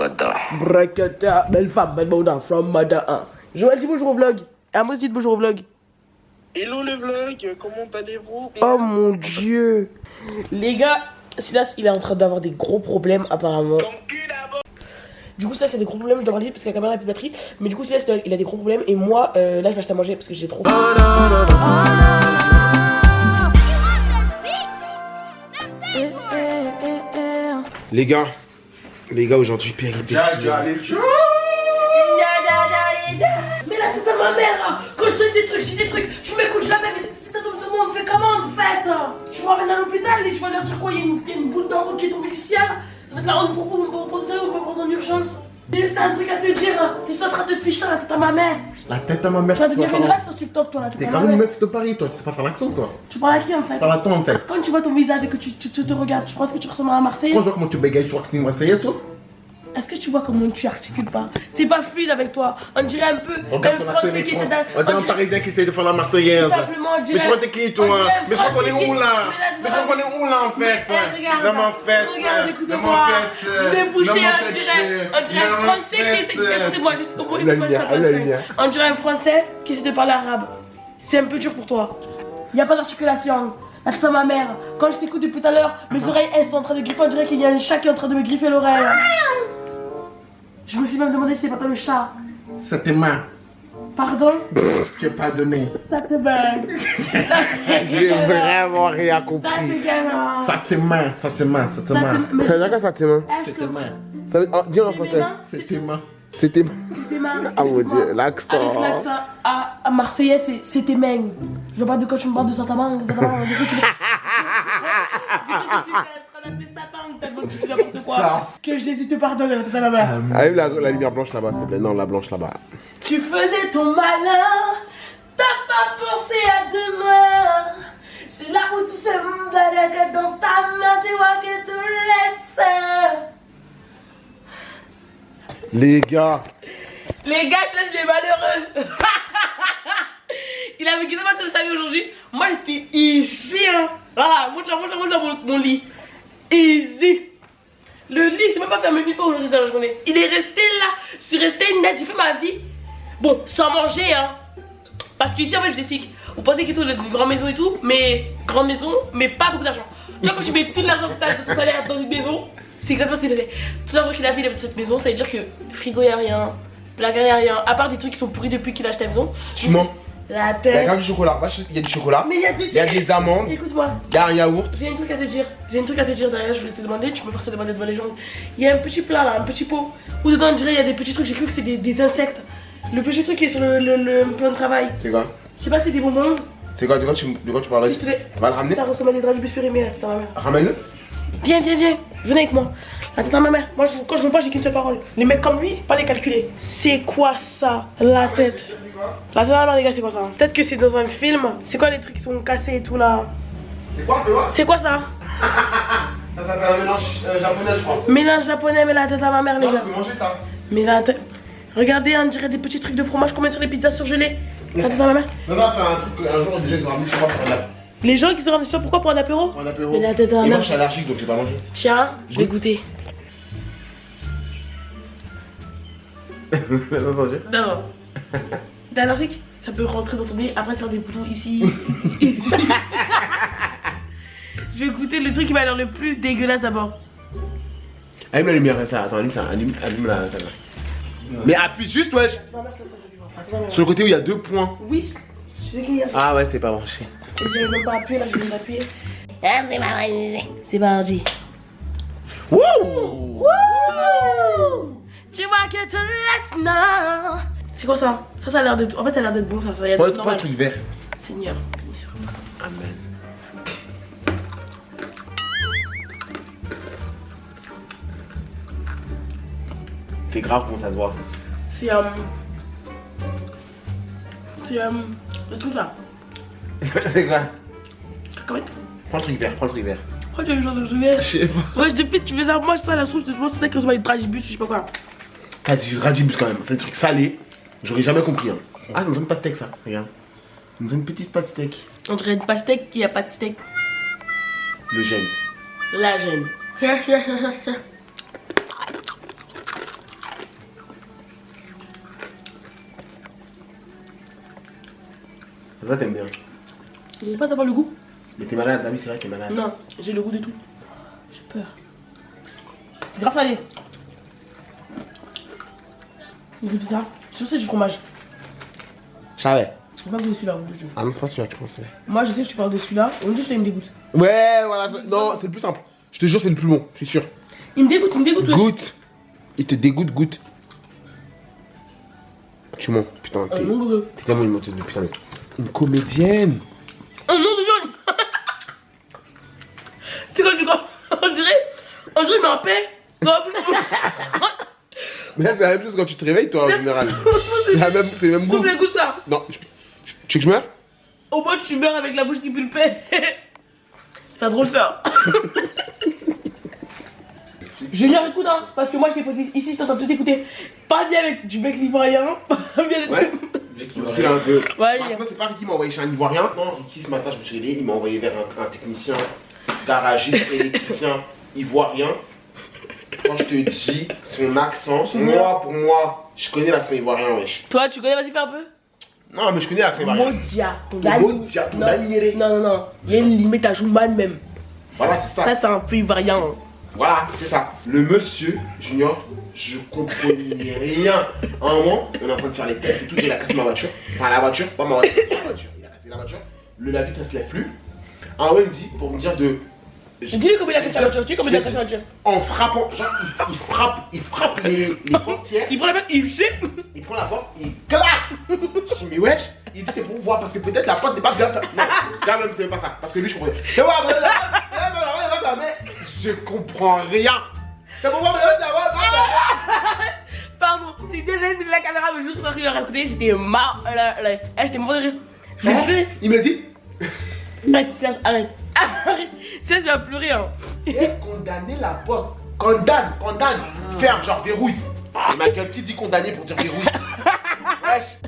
Brakata. Brakata, belle femme, belle mona, from Mada 1. Joël, dis bonjour au vlog. Amos, dites bonjour au vlog. Hello le vlog, comment allez-vous? Oh mon dieu. Les gars, Silas, il est en train d'avoir des gros problèmes apparemment. Du coup, Silas, il a des gros problèmes, je dois parler parce que la caméra n'a plus de batterie. Mais du coup, Silas, il a des gros problèmes. Et moi, là, je vais acheter à manger parce que j'ai trop faim. Les gars, aujourd'hui, péripétie. Mais là, c'est ma mère, hein. Quand je te dis des trucs, je dis des trucs, tu m'écoutes jamais, mais si t'as tombé sur moi, on fait comment en fait? Tu m'emmènes à l'hôpital et tu vas leur dire quoi? Il y a une boule d'en haut qui est tombée du ciel. Ça va être la honte pour vous, pour ça, on va prendre en urgence. J'ai juste un truc à te dire, hein. T'es juste en train de te ficher la tête à ma mère. La tête à ma mère. Tu vas devenir une rêve sur TikTok, toi là. T'es quand même une meuf de Paris, toi, tu sais pas faire l'accent, toi. Tu parles à qui en fait? Parle à toi, en fait. Quand tu vois ton visage et que tu te regardes, tu penses que tu ressembles à un Marseillais? Quand je vois comment tu bégayes, tu crois que t'es une Marseillaise, toi? Est-ce que tu vois comment tu articules pas? C'est pas fluide avec toi. On dirait un peu Regarde un ton Français accent qui essaie On dirait un Parisien qui essaie de faire la Marseillaise. Tout simplement, on dirait. Mais tu vois, t'es qui, toi? Mais je crois qu'on est où, là? Mais je crois qu'on est où, là, en fait? Regarde, Non, en fait. regarde, écoute-moi. Le boucher, on dirait un Français qui essaie de... Écoutez-moi, juste au bout on dirait un Français qui essaie de parler arabe. C'est un peu dur pour toi. Il n'y a pas d'articulation. Attends ma mère, quand je t'écoute depuis tout à l'heure, mes oreilles elles sont en train de griffer, on dirait qu'il y a un chat qui est en train de me griffer l'oreille. Je me suis même demandé si c'était pas toi le chat. C'est tes mains. Pardon? Tu es pardonné. Ça te bug. J'ai vraiment rien compris. Ça c'est gamin. Ça tes mains, ça tes mains, ça tes mains. Ça veut dire quoi ça tes mains? C'est tes mains. Ça veut... oh, dis-le en français. C'est tes mains. C'est tes mains. C'est tes mains. Ah mon dieu, l'accent. Avec l'accent à Marseillais, c'est tes mains. Je vois pas de quoi tu me parles de Satan. Que Jésus te pardonne, la tête à la main. Allume la lumière blanche là-bas, s'il te plaît. Non, la blanche là-bas. Tu faisais ton malin, t'as pas pensé à demain. C'est là où tout se balade dans ta main, tu vois que tout laisse. Les gars. Les gars, je laisse les malheureux. Il avait quitté ma de sa vie aujourd'hui. Moi, j'étais ici. Hein. Voilà, montre-moi mon lit. Easy. Le lit, c'est même pas fermé une fois aujourd'hui dans la journée. Il est resté là. Je suis restée nette, j'ai fait ma vie. Bon, sans manger, hein. Parce qu'ici, en fait, je t'explique. Vous pensez qu'il y a une grande maison et tout, mais grande maison, mais pas beaucoup d'argent. Tu vois, quand tu mets tout l'argent que tu as de ton salaire dans une maison, c'est exactement ce qu'il fait. Tout l'argent qu'il a fait dans cette maison, ça veut dire que frigo, y'a rien. Placard, y'a rien. À part des trucs qui sont pourris depuis qu'il a acheté la maison. Je mens. La Il y a tête. du chocolat. Il y a du chocolat. Mais il y a des amandes. Écoute-moi. Il y a un yaourt. J'ai un truc à te dire. D'ailleurs, je voulais te demander. Tu peux faire ça demander devant les gens. Il y a un petit plat là, un petit pot. Où dedans, on dirait il y a des petits trucs. J'ai cru que c'était des insectes. Le petit truc qui est sur le plan de travail. C'est quoi? Je sais pas si c'est des bonbons. C'est quoi? De quoi tu parles? Si je te les... Tu vas le ramener? Ça ressemble à des draps du bus périmé, la tête à ma mère. Ramène-le. Viens. Venez avec moi. La tête à ma mère. Moi, quand je me parle, j'ai qu'une seule parole. Les mecs comme lui, pas les calculer. C'est quoi ça? La tête. La tête à ma mère, les gars, c'est quoi ça? Peut-être que c'est dans un film. C'est quoi les trucs qui sont cassés et tout là? C'est quoi? Fais voir. C'est quoi ça? Ça s'appelle un mélange japonais, je crois. Mélange japonais, mais la tête à ma mère, les Non, gars. tu peux manger ça. Mais la tête. Regardez, on dirait des petits trucs de fromage qu'on met sur les pizzas surgelées. La tête à ma mère. Non, c'est un truc qu'un jour déjà ils ont ramené chez moi pour un apéro. Les gens qui se rendent sur pourquoi pour un apéro? Pour un apéro. Mais la tête à ma Et moi mère. je suis allergique donc j'ai pas mangé. Tiens, je vais goûter. Non. T'es allergique? Ça peut rentrer dans ton nez, après se faire des boutons ici. Je vais goûter le truc qui m'a l'air le plus dégueulasse d'abord. Allume la lumière, ça. Attends, allume ça. Allume la ça. Mais appuie juste, wesh. Sur le côté où il y a 2 points. Oui, je sais qu'il y a. Ah ouais, c'est pas branché. J'ai même pas appuyé, là je viens d'appuyer. C'est parti. Wouh! Tu vois que tu laisses, non. C'est quoi ça? Ça a l'air d'être. En fait, ça a l'air d'être bon, ça. Ça a l'air d'être Prends un truc vert. Seigneur. Amen. C'est grave comment ça se voit. C'est le truc là. C'est quoi? Comment? Prends le truc vert, Pourquoi tu as eu genre de souvenir? Je sais pas. Ouais, depuis tu fais ça, moi ça la souche, je pense que c'est ça qui ressemble à une dragibus, je sais pas quoi. T'as dit radibus quand même, c'est un truc salé. J'aurais jamais compris. Hein. Ah, ça nous donne pas steak ça, regarde. Ça nous donne une petite pastèque. On dirait une pastèque qui a pas de steak. Le gène. La gêne. Ça t'aimes bien. Je sais pas, t'as pas le goût? Mais t'es malade, t'as vu, c'est vrai qu'elle est malade. Non, j'ai le goût de tout. J'ai peur. C'est grave salé. Écoutez ça, je sais du fromage. Je savais. Je sais pas goûter celui-là, je jure. Ah non, c'est pas celui-là que je pensais. Moi, je sais que tu parles de celui-là. On dit que il me dégoûte. Ouais, voilà. Non, c'est le plus simple. Je te jure, c'est le plus bon, je suis sûr. Il me dégoûte, wesh. Goûte. Il te dégoûte, goûte. Tu mens, putain. T'es tellement une menteuse de putain. Une comédienne. Oh non, de viande. Tu sais quoi, on dirait il m'en paix. Mais là, c'est la même chose quand tu te réveilles, toi, en général. C'est le même goût. Coupe les goûts de ça. Non, tu veux que je meure? Au moins, tu meurs avec la bouche qui pue le paix. C'est pas drôle, ça. Junior, écoute, hein, parce que moi, je t'ai posé ici, je t'entends tout écouter. Pas bien avec du bec livoirien. Pas bien avec Ouais. Un peu. Ouais, Maintenant, c'est pas Ricky qui m'a envoyé chez un Ivoirien. Non, Ricky, ce matin, je me suis réveillé, il m'a envoyé vers un technicien, garagiste, électricien ivoirien. Quand je te dis son accent, pour moi, je connais l'accent ivoirien, wesh. Toi, tu connais, vas-y, fais un peu. Non, mais je connais l'accent ivoirien. Modia. Ton danielé. Non. Il y a une limite à Jouman même. Voilà, c'est ça. Ça, c'est un peu ivoirien. Voilà, c'est ça. Le monsieur, Junior, je comprenais rien. À un moment, on est en train de faire les tests et tout, il a cassé ma voiture. Enfin, la voiture, pas ma voiture. La voiture. Il a cassé la voiture. La vitre, elle se lève plus. À un moment, il me dit, pour me dire de. Dis-lui comment il a cassé la voiture. Dis-lui comment il a cassé la voiture. En frappant, genre, il frappe les portières. Il prend la porte, il fait. Il prend la porte, il claque. Je dis, mais wesh, il dit, c'est pour voir parce que peut-être la porte n'est pas bien. Non, jamais, c'est même pas ça. Parce que lui, je comprenais. Mais je comprends rien. Pardon, je suis désolée de la caméra, mais je suis en train de écouter, j'étais marre. J'étais mort de rire. Je vais pleurer. Il m'a dit. Arrête. Ça, je vais pleurer. Hein. Et condamner la porte. Condamne. Ferme, genre verrouille. Et ma gueule qui dit condamner pour dire verrouille. Wesh.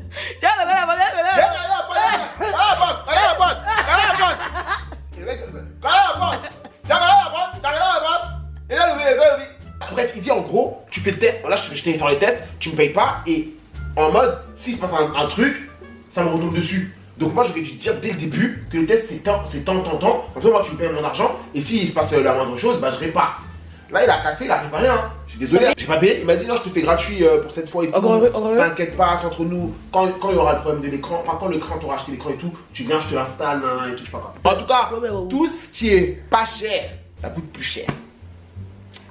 Bref, il dit en gros, tu fais le test, là je t'ai fait faire le test, tu me payes pas et en mode, s'il se passe un truc, ça me retombe dessus. Donc moi j'aurais dû te dire dès le début que le test c'est tant. Comme ça moi tu me payes mon argent et s'il se passe la moindre chose, bah je répare. Là il a cassé, il a réparé hein. Je suis désolé, j'ai pas payé, il m'a dit non je te fais gratuit pour cette fois et tout. T'inquiète pas, c'est entre nous, quand il y aura le problème de l'écran, enfin quand l'écran t'aura acheté l'écran et tout, tu viens, je te l'installe et tout, je sais pas quoi. En tout cas, tout ce qui est pas cher, ça coûte plus cher.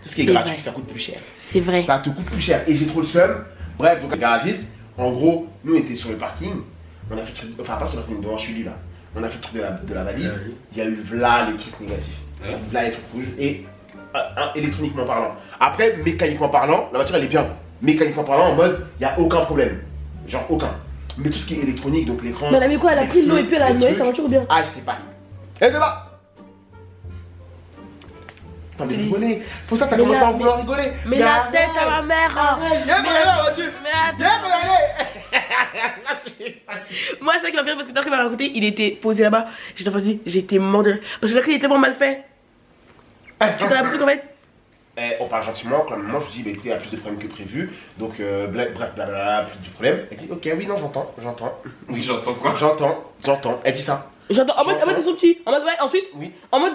Tout ce qui est gratuit, ça coûte plus cher. C'est vrai. Ça te coûte plus cher. Et j'ai trop le seum. Bref, donc le garagiste, en gros, nous on était sur le parking. On a fait le truc, enfin pas sur le parking, devant chez lui là. On a fait le truc de la valise. Il y a eu là les trucs négatifs. Là les trucs rouges. Et électroniquement parlant. Après, mécaniquement parlant, la voiture elle est bien. Mécaniquement parlant, en mode, il n'y a aucun problème. Genre aucun. Mais tout ce qui est électronique, donc l'écran. Mais elle a mis quoi? Elle a pris l'eau et puis elle a noyé sa voiture ou bien? Ah, je sais pas. Eh, c'est pas. Non mais rigoler, faut ça t'as commencé à vouloir rigoler. Mais la tête à ma mère. Viens regarder la voiture. Viens regarder. Moi c'est ça qui m'a fait parce que quand il m'a raconté, il était posé là-bas. J'étais en face de lui, j'étais mort de rire. Parce que là il était tellement mal fait. Tu t'as l'impression qu'en fait on parle gentiment, quand moi je dis bah écoutez, il y a plus de problèmes que prévu. Donc bref, blablabla, plus de problèmes. Elle dit ok oui non j'entends. Oui j'entends quoi? J'entends. Elle dit ça. J'entends, en mode ils sont petits. En mode ouais, ensuite oui. En mode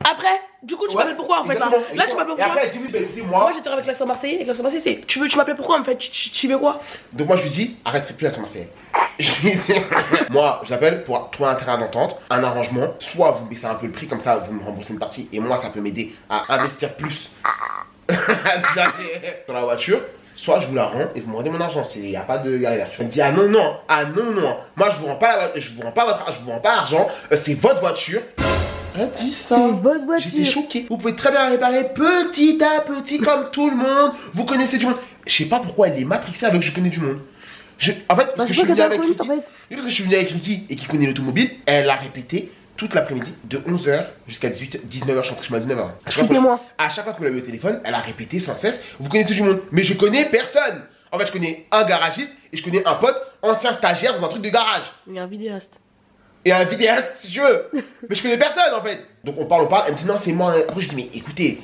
après, du coup tu m'appelles pourquoi en fait là? Là tu m'appelles pourquoi? Et après elle dit oui bah écoutez moi. Moi j'étais avec l'accent marseillais, c'est tu m'appelles pourquoi en fait? Tu veux quoi? Donc moi je lui dis arrêterai plus l'accent marseillais. Je lui dis moi je l'appelle pour trouver un terrain d'entente, un arrangement. Soit vous baissez un peu le prix comme ça vous me remboursez une partie et moi ça peut m'aider à investir plus dans la voiture. Soit je vous la rends et vous me rendez mon argent, il n'y a pas de galère. Je me dis ah non, moi je vous rends pas l'argent, c'est votre voiture. Elle dit ça. C'est votre voiture. J'étais choqué. Vous pouvez très bien la réparer petit à petit comme tout le monde. Vous connaissez du monde. Je sais pas pourquoi elle est matrixée avec je connais du monde. En fait, parce que je suis venu avec Ricky. Oui, parce que je suis venu avec Ricky et qui connaît l'automobile, elle a répété toute l'après-midi, de 11h jusqu'à 19h, je suis rentré chez moi à 19h. À chaque fois que vous l'avez au téléphone, elle a répété sans cesse, vous connaissez du monde. Mais je connais personne. En fait, je connais un garagiste et je connais un pote, ancien stagiaire dans un truc de garage. Il y a un vidéaste. Et un vidéaste si tu veux. Mais je connais personne en fait. Donc on parle, elle me dit non c'est moi. Après je dis mais écoutez,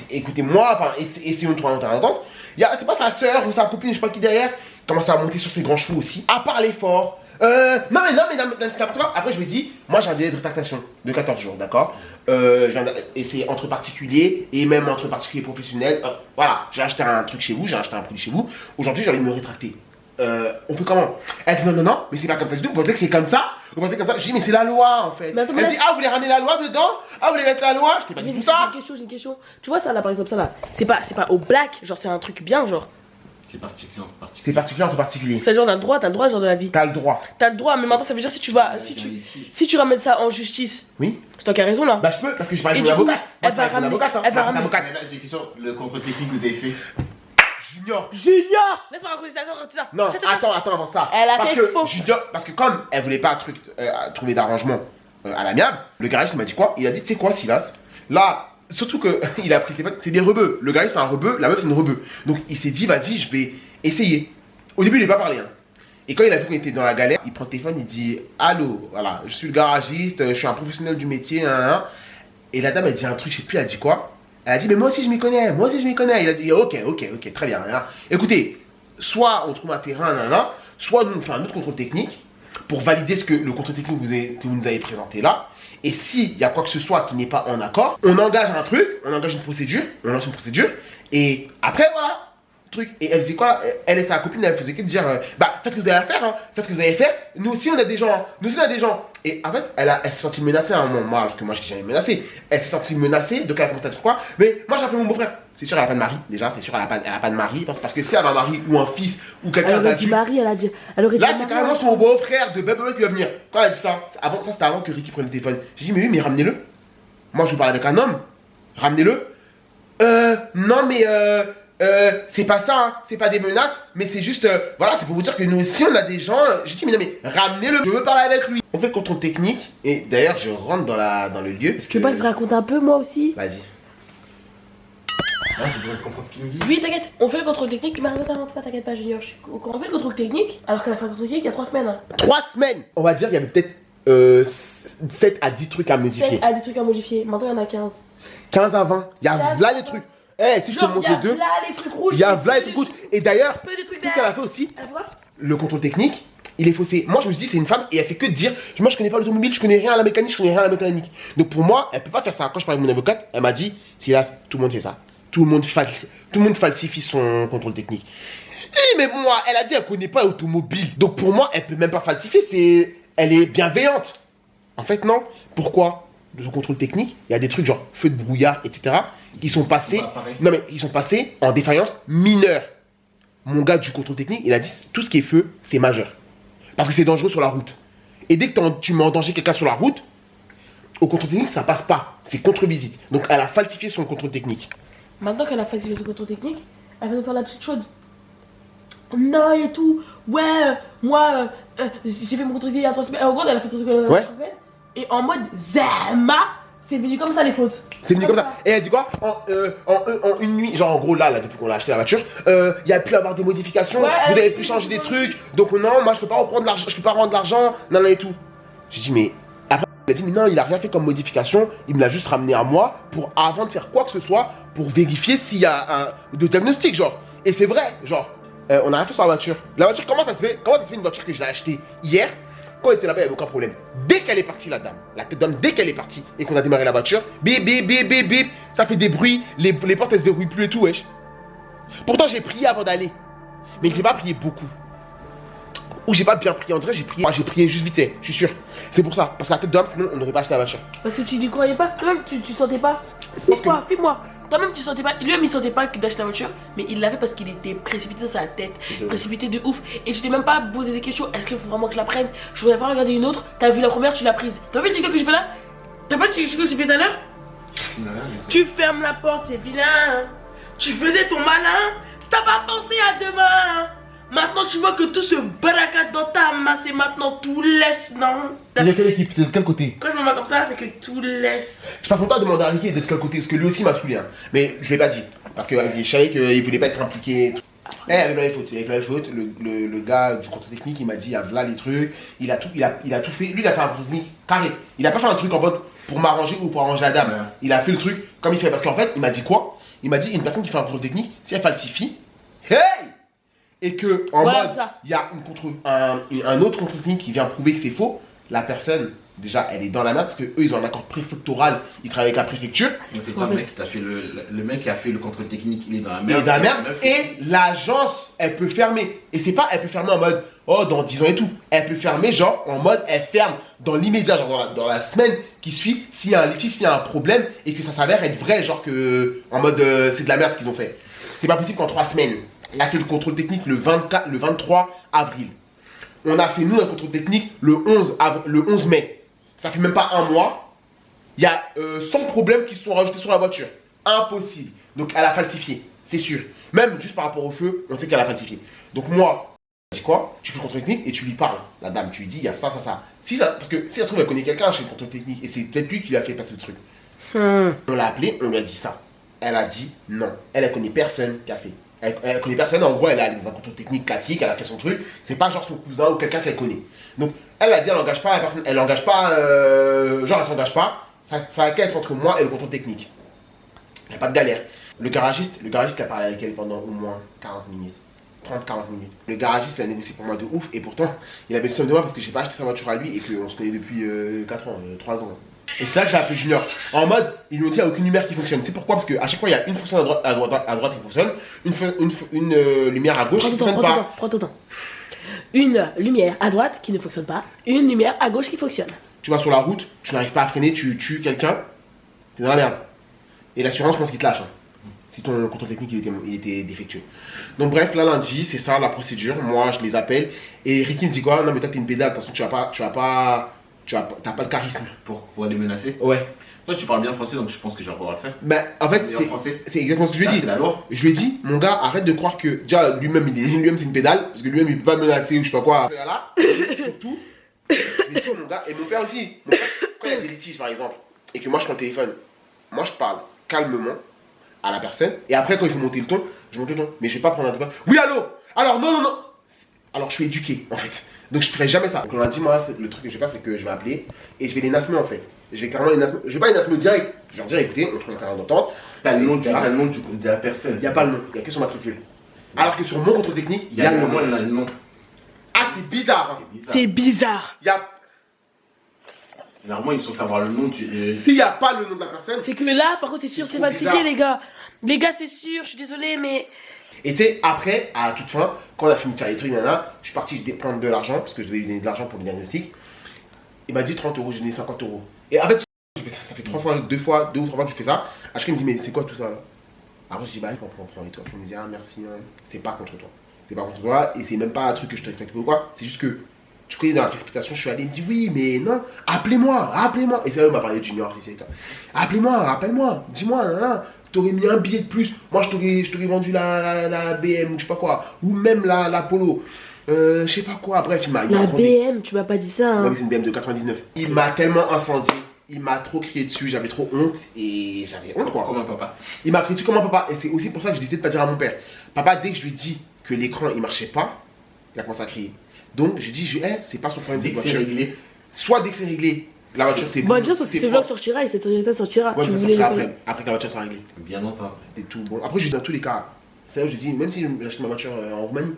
écoutez-moi, enfin essayons de trouver un terrain d'entente. C'est pas sa soeur ou sa copine, je sais pas qui derrière, commence à monter sur ses grands chevaux aussi. À parler fort, c'est n'importe quoi. Après, je lui ai dit, moi j'ai un délai de rétractation de 14 jours, d'accord et c'est entre particuliers et même entre particuliers professionnels. Voilà, j'ai acheté un truc chez vous, j'ai acheté un produit chez vous. Aujourd'hui, j'ai envie de me rétracter. On fait comment? Elle dit non, mais c'est pas comme ça du tout. Vous pensez que c'est comme ça? Vous pensez comme ça? Je dis, mais c'est la loi en fait. Elle dit, ah, vous voulez ramener la loi dedans? Ah, vous voulez mettre la loi? Je t'ai pas dit tout ça. J'ai une question. Tu vois ça là, par exemple, ça là, c'est pas au black, genre c'est un truc bien, genre. C'est particulier entre particuliers. C'est particulier entre particuliers. C'est genre, t'as le droit, genre de la vie. T'as le droit. T'as le droit, mais maintenant ça veut dire si tu ramènes ça en justice. Oui. C'est toi qui as raison là. Bah, je peux, parce que je parle avec mon avocate. Elle va ramener. Elle va ramener. J'ai une question, le contrôle technique que vous avez fait. Junior, laisse-moi raconter ça. Non, attends avant ça. Elle a parce fait que faux. Junior, parce que comme elle voulait pas trouver d'arrangement à l'amiable, le garagiste m'a dit quoi? Il a dit, tu sais quoi, Silas? Là, surtout que il a pris le téléphone, c'est des rebeux. Le garagiste c'est un rebeu, la meuf c'est une rebeu. Donc il s'est dit, vas-y, je vais essayer. Au début, il n'a pas parlé. Hein. Et quand il a vu qu'on était dans la galère, il prend le téléphone, il dit, allô, voilà, je suis le garagiste, je suis un professionnel du métier, Et la dame, elle dit un truc, je sais plus, elle a dit quoi? Elle a dit, mais moi aussi je m'y connais, Il a dit, ok, très bien. Écoutez, soit on trouve un terrain, soit nous on fait un autre contrôle technique pour valider le contrôle technique que vous nous avez présenté là. Et s'il y a quoi que ce soit qui n'est pas en accord, on engage un truc, on lance une procédure, et après voilà. Et elle faisait quoi? Elle et sa copine, elle faisait que de dire bah faites ce que vous avez à faire, faites ce que vous avez fait. Nous aussi on a des gens, Et en fait elle s'est sentie menacée à un moment, alors que moi je n'ai jamais menacé. Elle s'est sentie menacée, donc elle a commencé à dire quoi? Mais moi j'ai appelé mon beau-frère. C'est sûr elle a pas de mari, déjà c'est sûr elle a pas de mari, parce que si elle a un mari ou un fils ou quelqu'un d'adulte. Là c'est carrément son beau-frère de Bubble qui va venir. Quand elle a dit ça, c'était avant que Ricky prenne le téléphone. J'ai dit mais oui mais ramenez-le. Moi je veux parler avec un homme, ramenez-le. Non mais c'est pas ça, hein. C'est pas des menaces, mais c'est juste, voilà, c'est pour vous dire que nous aussi on a des gens. J'ai dit, mais non, mais ramenez-le, je veux parler avec lui. On fait le contrôle technique, et d'ailleurs, je rentre dans le lieu. Est-ce que je te raconte un peu moi aussi? Vas-y. Là, j'ai besoin de comprendre ce qu'il me dit. Oui, t'inquiète, on fait le contrôle technique. Mais t'inquiète pas, Junior, je suis au courant. On fait le contrôle technique, alors qu'elle a fait le contrôle technique il y a 3 semaines. Hein. 3 semaines. On va dire, il y avait peut-être 7 à 10 trucs à modifier. 7 à 10 trucs à modifier, maintenant il y en a 15. 15 à 20, il y a là les trucs. Si je te montre les deux, il y a là les trucs rouges. Et d'ailleurs, qu'est-ce qu'elle a fait aussi? Le contrôle technique, il est faussé. Moi, je me suis dit, c'est une femme et elle fait que dire, moi, je connais pas l'automobile, je connais rien à la mécanique, Donc pour moi, elle peut pas faire ça. Quand je parlais avec mon avocate, elle m'a dit, Silas, tout le monde fait ça. Tout le monde falsifie son contrôle technique. Mais moi, elle a dit, elle connaît pas l'automobile. Donc pour moi, elle peut même pas falsifier. Elle est bienveillante. En fait, non. Pourquoi? De son contrôle technique, il y a des trucs genre feu de brouillard, etc. qui sont passés, ils sont passés en défaillance mineure. Mon gars du contrôle technique, il a dit tout ce qui est feu, c'est majeur. Parce que c'est dangereux sur la route. Et dès que tu mets en danger quelqu'un sur la route, au contrôle technique, ça passe pas. C'est contre-visite. Donc elle a falsifié son contrôle technique. Maintenant qu'elle a falsifié son contrôle technique, elle va nous faire la petite chaude. Non, et tout. Ouais, moi, j'ai fait mon contrôle technique il y a 3 semaines. En gros, elle a fait son contrôle technique il y a 3 semaines. Et en mode Zama, c'est venu comme ça les fautes. C'est venu comme ça. Et elle dit quoi? En une nuit, genre en gros là depuis qu'on a acheté la voiture, il y a pu avoir des modifications, vous avez pu changer des trucs. Donc non, moi je peux pas reprendre l'argent, je peux pas rendre l'argent, non et tout. J'ai dit mais après il a dit mais non, il a rien fait comme modification, il me l'a juste ramené à moi pour avant de faire quoi que ce soit pour vérifier s'il y a de diagnostic genre. Et c'est vrai, genre on a rien fait sur la voiture. La voiture comment ça se fait une voiture que je l'ai achetée hier? Quand elle était là-bas, il n'y avait aucun problème. Dès qu'elle est partie, la tête d'homme, dès qu'elle est partie et qu'on a démarré la voiture, bip, bip, bip, bip, bip, ça fait des bruits, les portes elles se verrouillent plus et tout, wesh. Pourtant, j'ai prié avant d'aller. Mais je n'ai pas prié beaucoup. Ou j'ai pas bien prié, en vrai, j'ai prié juste vite, je suis sûr. C'est pour ça, parce que la tête d'homme, sinon on n'aurait pas acheté la voiture. Parce que tu n'y croyais pas, toi-même tu sentais pas. Pourquoi? Fais-moi. Toi-même tu sentais pas, lui-même il sentait pas qu'il d'acheter la voiture, mais il l'a fait parce qu'il était précipité dans sa tête, précipité de ouf. Et je t'ai même pas posé des questions, est-ce qu'il faut vraiment que je la prenne? Je voudrais pas regarder une autre, t'as vu la première, tu l'as prise. T'as vu le TikTok que je fais là? T'as pas le TikTok que j'ai fait tout à l'heure? Tu fermes la porte, c'est vilain. Tu faisais ton malin, t'as pas pensé à demain. Maintenant tu vois que tout se barricade dans ta main, c'est maintenant tout laisse, non? Il y a quelle équipe? De quel côté? Quand je me mets comme ça, c'est que tout laisse. Je passe mon temps à demander à Ricky de quel côté, parce que lui aussi m'a saoulé, hein. Mais je l'ai pas dit, parce que je savais qu'il voulait pas être impliqué. Il avait plein les fautes, le gars du contrôle technique il m'a dit, il y a là les trucs, il a tout fait, lui il a fait un contrôle technique carré. Il a pas fait un truc en mode pour m'arranger ou pour arranger la dame. Ouais. Il a fait le truc comme il fait, parce qu'en fait il m'a dit quoi? Il m'a dit une personne qui fait un contrôle technique, si elle falsifie, hey! et que en Voilà, mode, ça. il y a un autre contrôle technique qui vient prouver que c'est faux, la personne, déjà, elle est dans la merde parce qu'eux, ils ont un accord préfectoral, ils travaillent avec la préfecture. Donc, le mec, le mec qui a fait le contrôle technique, il est dans la Il merde. est dans la merde meuf, et l'agence, elle peut fermer. Et c'est pas, elle peut fermer en mode, oh, dans 10 ans et tout. Elle peut fermer, genre, en mode, elle ferme dans l'immédiat, genre dans la semaine qui suit, s'il y a un litige, s'il y a un problème et que ça s'avère être vrai, genre que, en mode, c'est de la merde ce qu'ils ont fait. C'est pas possible qu'en 3 semaines. Elle a fait le contrôle technique le 23 avril. On a fait, nous, un contrôle technique le 11 mai. Ça fait même pas un mois. Il y a 100 problèmes qui se sont rajoutés sur la voiture. Impossible. Donc, elle a falsifié, c'est sûr. Même juste par rapport au feu, on sait qu'elle a falsifié. Donc, moi, je dis quoi? Tu fais le contrôle technique et tu lui parles. La dame, tu lui dis, il y a ça, ça, ça. Parce que si ça se trouve, elle connaît quelqu'un chez le contrôle technique et c'est peut-être lui qui lui a fait passer le truc. On l'a appelé, on lui a dit ça. Elle a dit non. Elle connaît personne qui a fait. Elle connaît personne, en gros, elle est allée dans un contrôle technique classique, elle a fait son truc. C'est pas genre son cousin ou quelqu'un qu'elle connaît. Donc, elle a dit, elle n'engage pas la personne, elle n'engage pas, genre, elle s'engage pas. Ça a qu'à être entre moi et le contrôle technique. Il n'y a pas de galère. Le garagiste a parlé avec elle pendant au moins 40 minutes. 30-40 minutes. Le garagiste l'a négocié pour moi de ouf et pourtant, il avait le somme de moi parce que j'ai pas acheté sa voiture à lui et qu'on se connaît depuis 4 ans, 3 ans. Et c'est là que j'ai appelé Junior. En mode, ils lui ont dit, il n'y a aucune lumière qui fonctionne. Tu sais pourquoi? Parce qu'à chaque fois, il y a une fonction à droite qui fonctionne, une lumière à gauche qui ne fonctionne pas. Prends ton temps. Une lumière à droite qui ne fonctionne pas, une lumière à gauche qui fonctionne. Tu vas sur la route, tu n'arrives pas à freiner, tu tues quelqu'un, t'es dans la merde. Et l'assurance, je pense qu'il te lâche. Hein, si ton contrôle technique il était défectueux. Donc bref, là lundi, c'est ça la procédure. Moi, je les appelle. Et Ricky me dit quoi? Non, mais toi, t'es une pédale. De toute façon, t'as pas le charisme. Pour les menacer. Ouais. Toi, tu parles bien français, donc je pense que je vais pouvoir le faire. Ben, en fait, c'est exactement ce que je lui ai dit. C'est la loi. Je lui ai dit, mon gars, arrête de croire que déjà lui-même, c'est une pédale, parce que lui-même, il peut pas me menacer ou je sais pas quoi. Voilà. Surtout, mais tout, mon gars, et mon père aussi. Mon père, quand il y a des litiges, par exemple, et que moi, je prends le téléphone, moi, je parle calmement à la personne, et après, quand il faut monter le ton, je monte le ton. Mais je vais pas prendre un téléphone. Oui, allô? Alors, non, non, non. Alors, je suis éduqué, en fait. Donc, je ferai jamais ça. Donc, on a dit, moi, le truc que je vais faire, c'est que je vais appeler, et je vais les nasmer, en fait. Je vais clairement les nasmer. Je vais pas les nasmer direct. Je vais leur dire, écoutez, on trouve un terrain d'entente. T'as le nom de la personne. Il n'y a pas le nom, il n'y a que son matricule. Alors que sur mon contrôle technique, il y a le nom. Le nom. Ah, c'est bizarre. Hein. C'est bizarre. Il y a... Normalement, ils sont savoir le nom. Il n'y a pas le nom de la personne. C'est que là, par contre, c'est sûr, c'est falsifié, les gars. Les gars, c'est sûr, je suis désolé, mais. Et tu sais, après, à toute fin, quand on a fini de faire les trucs, je suis parti prendre de l'argent, parce que je devais lui donner de l'argent pour le diagnostic. Il m'a dit 30 euros, j'ai donné 50 euros. Et en fait, ça fait 2 ou 3 fois que je fais ça. À chaque fois, il me dit, mais c'est quoi tout ça là? Après, je dis, bah, il prend et toi. Je me dis, ah, merci, hein. C'est pas contre toi. C'est pas contre toi, et c'est même pas un truc que je te respecte ou quoi. C'est juste que tu connais dans la précipitation, je suis allé, il me dit, oui, mais non, appelez-moi. Et c'est là où il m'a parlé de Junior, appelez-moi, rappelle-moi, dis-moi, t'aurais mis un billet de plus. Moi, je t'aurais vendu la BM ou je sais pas quoi, ou même la Polo. Je sais pas quoi, bref, il m'a. La BM, tu m'as pas dit ça, hein. Ouais, c'est une BM de 99. Il m'a tellement incendié. Il m'a trop crié dessus, j'avais trop honte et j'avais honte quoi. Comme un papa. Il m'a crié dessus comme un papa et c'est aussi pour ça que je décidé de pas dire à mon père. Papa, dès que je lui ai dit que l'écran il marchait pas, il a commencé à crier. Donc j'ai dit, c'est pas son problème cette voiture. Réglé. Soit dès que c'est réglé, la voiture c'est bon. Bon, déjà parce que ce vlog sortira et cette étape sortira. Ouais, ça sortira après que la voiture sera réglée. Bien longtemps. C'est tout bon. Après je lui dis dans tous les cas, c'est là où je dis, même si j'achète ma voiture en Roumanie,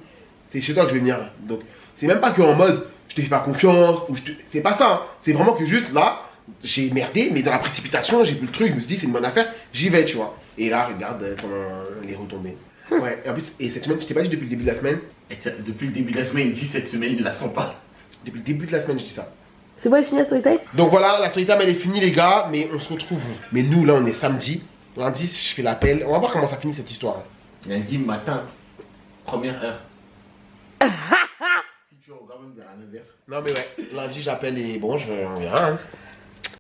c'est chez toi que je vais venir. Donc c'est même pas que en mode je te fais pas confiance ou c'est pas ça. Hein. C'est vraiment que juste là. J'ai merdé, mais dans la précipitation, j'ai vu le truc, je me suis dit, c'est une bonne affaire, j'y vais, tu vois. Et là, regarde comment les retombées. Ouais, et en plus, et cette semaine, je t'ai pas dit depuis le début de la semaine. Depuis le début de la semaine, il dit cette semaine, il la sent pas. Depuis le début de la semaine, je dis ça. C'est bon, il est fini la story time? Donc voilà, la story time, elle est finie, les gars, mais on se retrouve. Mais nous, là, on est samedi. Lundi, je fais l'appel. On va voir comment ça finit cette histoire. Lundi matin, première heure. Si tu regardes même à l'inverse. Non, mais ouais, lundi, j'appelle et bon, on verra. Hein.